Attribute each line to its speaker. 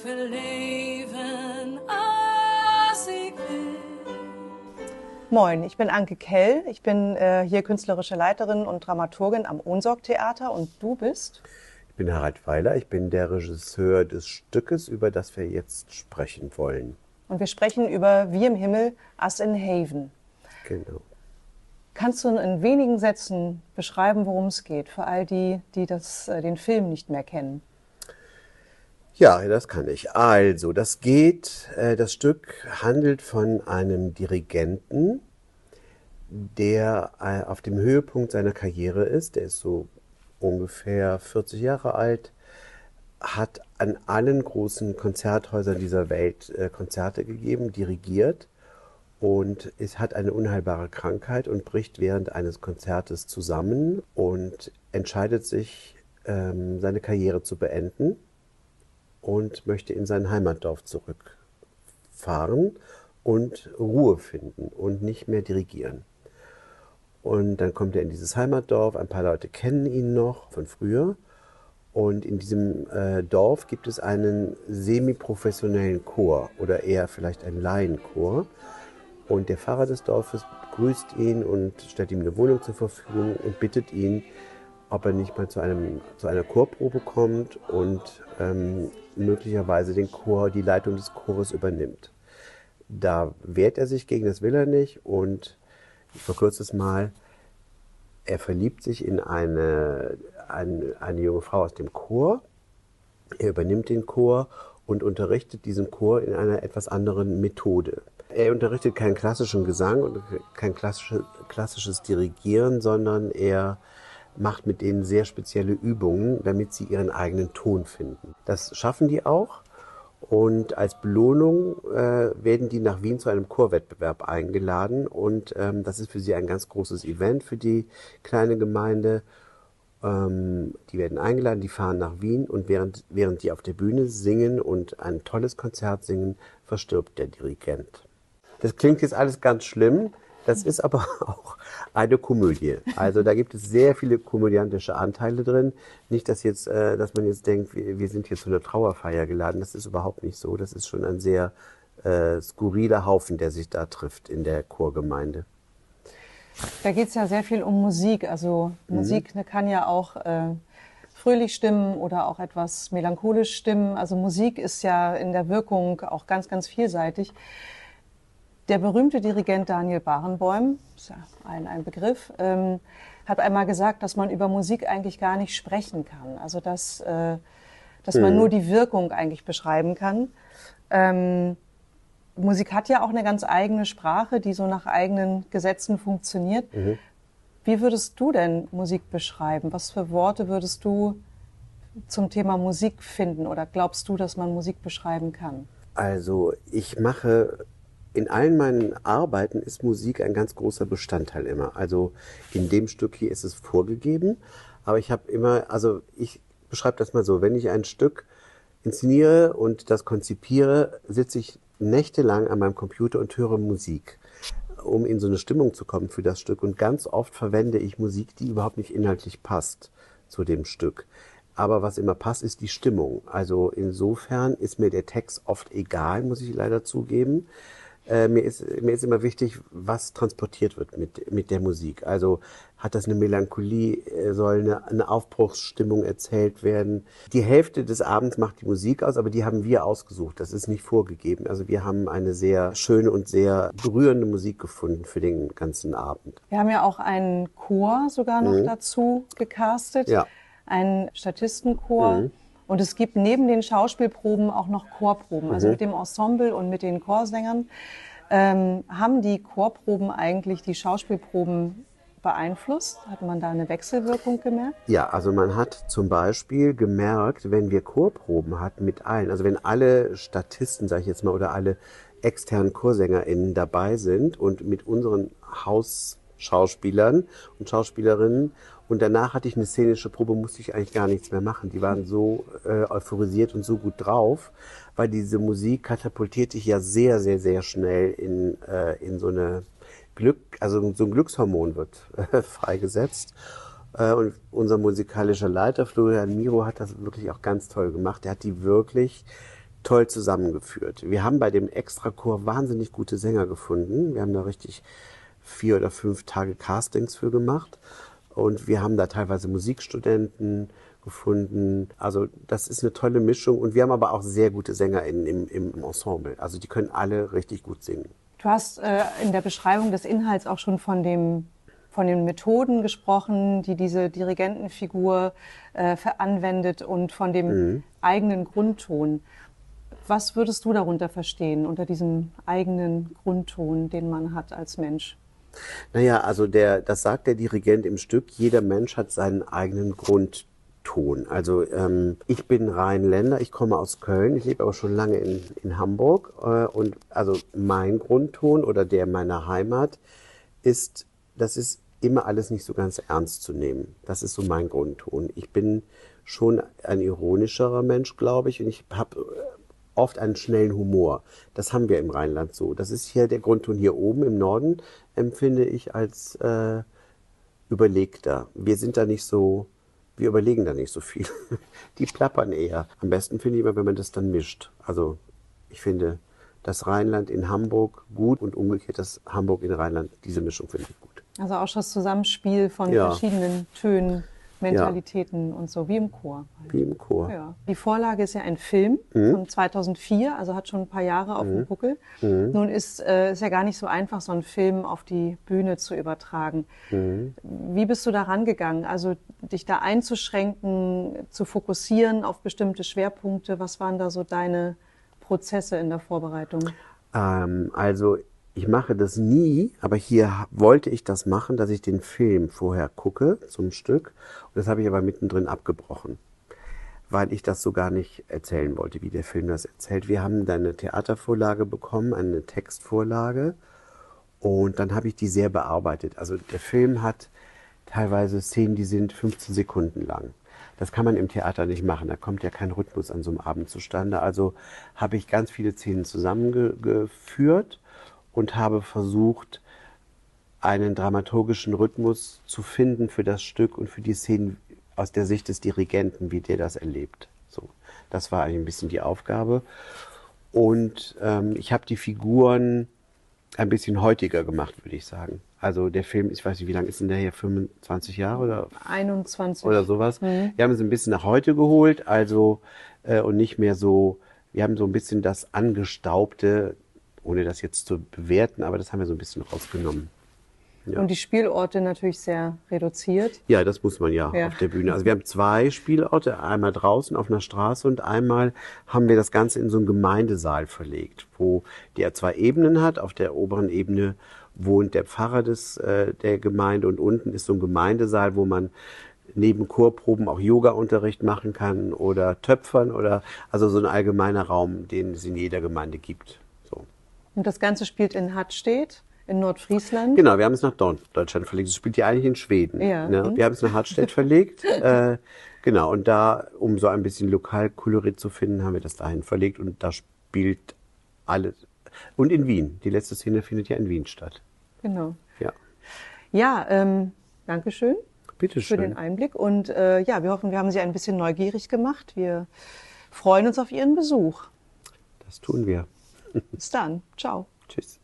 Speaker 1: will leben, als ich will.
Speaker 2: Moin, ich bin Anke Kell. Ich bin hier künstlerische Leiterin und Dramaturgin am Ohnsorg-Theater. Und du bist?
Speaker 3: Ich bin Harald Weiler. Ich bin der Regisseur des Stückes, über das wir jetzt sprechen wollen.
Speaker 2: Und wir sprechen über Wie im Himmel, as in Heaven.
Speaker 3: Genau.
Speaker 2: Kannst du in wenigen Sätzen beschreiben, worum es geht, für all die, die den Film nicht mehr kennen?
Speaker 3: Ja, das kann ich. Also, das Stück handelt von einem Dirigenten, der auf dem Höhepunkt seiner Karriere ist. Der ist so ungefähr 40 Jahre alt, hat an allen großen Konzerthäusern dieser Welt Konzerte gegeben, dirigiert und hat eine unheilbare Krankheit und bricht während eines Konzertes zusammen und entscheidet sich, seine Karriere zu beenden und möchte in sein Heimatdorf zurückfahren und Ruhe finden und nicht mehr dirigieren. Und dann kommt er in dieses Heimatdorf, ein paar Leute kennen ihn noch von früher. Und in diesem Dorf gibt es einen semi-professionellen Chor oder eher vielleicht einen Laienchor. Und der Pfarrer des Dorfes begrüßt ihn und stellt ihm eine Wohnung zur Verfügung und bittet ihn, ob er nicht mal zu einer Chorprobe kommt und möglicherweise die Leitung des Chores übernimmt. Da wehrt er sich gegen, das will er nicht, und ich verkürze es mal, er verliebt sich in eine junge Frau aus dem Chor, er übernimmt den Chor und unterrichtet diesen Chor in einer etwas anderen Methode. Er unterrichtet keinen klassischen Gesang und kein klassisches Dirigieren, sondern er macht mit denen sehr spezielle Übungen, damit sie ihren eigenen Ton finden. Das schaffen die auch. Und als Belohnung werden die nach Wien zu einem Chorwettbewerb eingeladen. Und das ist für sie ein ganz großes Event für die kleine Gemeinde. Die werden eingeladen, die fahren nach Wien und während die auf der Bühne singen und ein tolles Konzert singen, verstirbt der Dirigent. Das klingt jetzt alles ganz schlimm. Das ist aber auch eine Komödie. Also da gibt es sehr viele komödiantische Anteile drin. Nicht, dass man jetzt denkt, wir sind hier zu einer Trauerfeier geladen. Das ist überhaupt nicht so. Das ist schon ein sehr skurriler Haufen, der sich da trifft in der Chorgemeinde.
Speaker 2: Da geht es ja sehr viel um Musik. Also Musik kann ja auch fröhlich stimmen oder auch etwas melancholisch stimmen. Also Musik ist ja in der Wirkung auch ganz, ganz vielseitig. Der berühmte Dirigent Daniel Barenboim, ist ja ein Begriff, hat einmal gesagt, dass man über Musik eigentlich gar nicht sprechen kann. Also dass man nur die Wirkung eigentlich beschreiben kann. Musik hat ja auch eine ganz eigene Sprache, die so nach eigenen Gesetzen funktioniert. Wie würdest du denn Musik beschreiben? Was für Worte würdest du zum Thema Musik finden? Oder glaubst du, dass man Musik beschreiben kann?
Speaker 3: Also in allen meinen Arbeiten ist Musik ein ganz großer Bestandteil immer. Also in dem Stück hier ist es vorgegeben, aber ich beschreibe das mal so, wenn ich ein Stück inszeniere und das konzipiere, sitze ich nächtelang an meinem Computer und höre Musik, um in so eine Stimmung zu kommen für das Stück. Und ganz oft verwende ich Musik, die überhaupt nicht inhaltlich passt zu dem Stück. Aber was immer passt, ist die Stimmung. Also insofern ist mir der Text oft egal, muss ich leider zugeben. Mir ist immer wichtig, was transportiert wird mit der Musik. Also hat das eine Melancholie, soll eine Aufbruchsstimmung erzählt werden. Die Hälfte des Abends macht die Musik aus, aber die haben wir ausgesucht. Das ist nicht vorgegeben. Also wir haben eine sehr schöne und sehr berührende Musik gefunden für den ganzen Abend.
Speaker 2: Wir haben ja auch einen Chor sogar noch dazu gecastet.
Speaker 3: Ja.
Speaker 2: Einen Statistenchor. Und es gibt neben den Schauspielproben auch noch Chorproben. Also mit dem Ensemble und mit den Chorsängern haben die Chorproben eigentlich die Schauspielproben beeinflusst? Hat man da eine Wechselwirkung gemerkt?
Speaker 3: Ja, also man hat zum Beispiel gemerkt, wenn wir Chorproben hatten mit allen, also wenn alle Statisten, sage ich jetzt mal, oder alle externen ChorsängerInnen dabei sind und mit unseren Hausschauspielern und Schauspielerinnen. Und danach hatte ich eine szenische Probe, musste ich eigentlich gar nichts mehr machen. Die waren so euphorisiert und so gut drauf, weil diese Musik katapultiert dich ja sehr, sehr, sehr schnell in so eine so ein Glückshormon wird freigesetzt. Und unser musikalischer Leiter Florian Miro hat das wirklich auch ganz toll gemacht. Er hat die wirklich toll zusammengeführt. Wir haben bei dem Extrachor wahnsinnig gute Sänger gefunden. Wir haben da richtig 4 oder 5 Tage Castings für gemacht. Und wir haben da teilweise Musikstudenten gefunden. Also das ist eine tolle Mischung. Und wir haben aber auch sehr gute Sänger im Ensemble. Also die können alle richtig gut singen.
Speaker 2: Du hast in der Beschreibung des Inhalts auch schon von den Methoden gesprochen, die diese Dirigentenfigur anwendet und von dem eigenen Grundton. Was würdest du darunter verstehen, unter diesem eigenen Grundton, den man hat als Mensch?
Speaker 3: Naja, also das sagt der Dirigent im Stück, jeder Mensch hat seinen eigenen Grundton. Also ich bin Rheinländer, ich komme aus Köln, ich lebe aber schon lange in Hamburg. Und also mein Grundton oder der meiner Heimat das ist immer alles nicht so ganz ernst zu nehmen. Das ist so mein Grundton. Ich bin schon ein ironischerer Mensch, glaube ich, und ich habe oft einen schnellen Humor. Das haben wir im Rheinland so. Das ist hier der Grundton hier oben im Norden, empfinde ich als überlegter. Wir überlegen da nicht so viel. Die plappern eher. Am besten finde ich immer, wenn man das dann mischt. Also ich finde das Rheinland in Hamburg gut und umgekehrt das Hamburg in Rheinland. Diese Mischung finde ich gut.
Speaker 2: Also auch das Zusammenspiel von verschiedenen Tönen, Mentalitäten und so, wie im Chor.
Speaker 3: Wie im Chor.
Speaker 2: Ja. Die Vorlage ist ja ein Film von 2004, also hat schon ein paar Jahre auf dem Buckel. Nun ist ja gar nicht so einfach, so einen Film auf die Bühne zu übertragen. Wie bist du da rangegangen? Also dich da einzuschränken, zu fokussieren auf bestimmte Schwerpunkte? Was waren da so deine Prozesse in der Vorbereitung?
Speaker 3: Also ich mache das nie, aber hier wollte ich das machen, dass ich den Film vorher gucke zum Stück. Und das habe ich aber mittendrin abgebrochen, weil ich das so gar nicht erzählen wollte, wie der Film das erzählt. Wir haben dann eine Theatervorlage bekommen, eine Textvorlage. Und dann habe ich die sehr bearbeitet. Also der Film hat teilweise Szenen, die sind 15 Sekunden lang. Das kann man im Theater nicht machen. Da kommt ja kein Rhythmus an so einem Abend zustande. Also habe ich ganz viele Szenen zusammengeführt und habe versucht, einen dramaturgischen Rhythmus zu finden für das Stück und für die Szenen aus der Sicht des Dirigenten, wie der das erlebt. So, das war eigentlich ein bisschen die Aufgabe. Und ich habe die Figuren ein bisschen heutiger gemacht, würde ich sagen. Also der Film, ich weiß nicht, wie lange ist denn der hier? 25 Jahre oder
Speaker 2: 21
Speaker 3: oder sowas. Wir haben es ein bisschen nach heute geholt, also und nicht mehr so. Wir haben so ein bisschen das Angestaubte, ohne das jetzt zu bewerten, aber das haben wir so ein bisschen rausgenommen. Ja.
Speaker 2: Und die Spielorte natürlich sehr reduziert.
Speaker 3: Ja, das muss man ja auf der Bühne. Also wir haben 2 Spielorte, einmal draußen auf einer Straße und einmal haben wir das Ganze in so einen Gemeindesaal verlegt, wo der 2 Ebenen hat. Auf der oberen Ebene wohnt der Pfarrer der Gemeinde und unten ist so ein Gemeindesaal, wo man neben Chorproben auch Yoga-Unterricht machen kann oder Töpfern oder also so ein allgemeiner Raum, den es in jeder Gemeinde gibt. So.
Speaker 2: Und das Ganze spielt in Hartstedt, in Nordfriesland.
Speaker 3: Genau, wir haben es nach Deutschland verlegt. Es spielt ja eigentlich in Schweden.
Speaker 2: Ja.
Speaker 3: Ne? Wir haben es nach Hartstedt verlegt. Genau, und da, um so ein bisschen Lokalkolorit zu finden, haben wir das dahin verlegt und da spielt alles. Und in Wien. Die letzte Szene findet ja in Wien statt.
Speaker 2: Genau.
Speaker 3: Ja.
Speaker 2: Ja, danke schön.
Speaker 3: Bitte
Speaker 2: für
Speaker 3: schön.
Speaker 2: den Einblick. Und ja, wir hoffen, wir haben Sie ein bisschen neugierig gemacht. Wir freuen uns auf Ihren Besuch.
Speaker 3: Das tun wir.
Speaker 2: Bis dann. Ciao.
Speaker 3: Tschüss.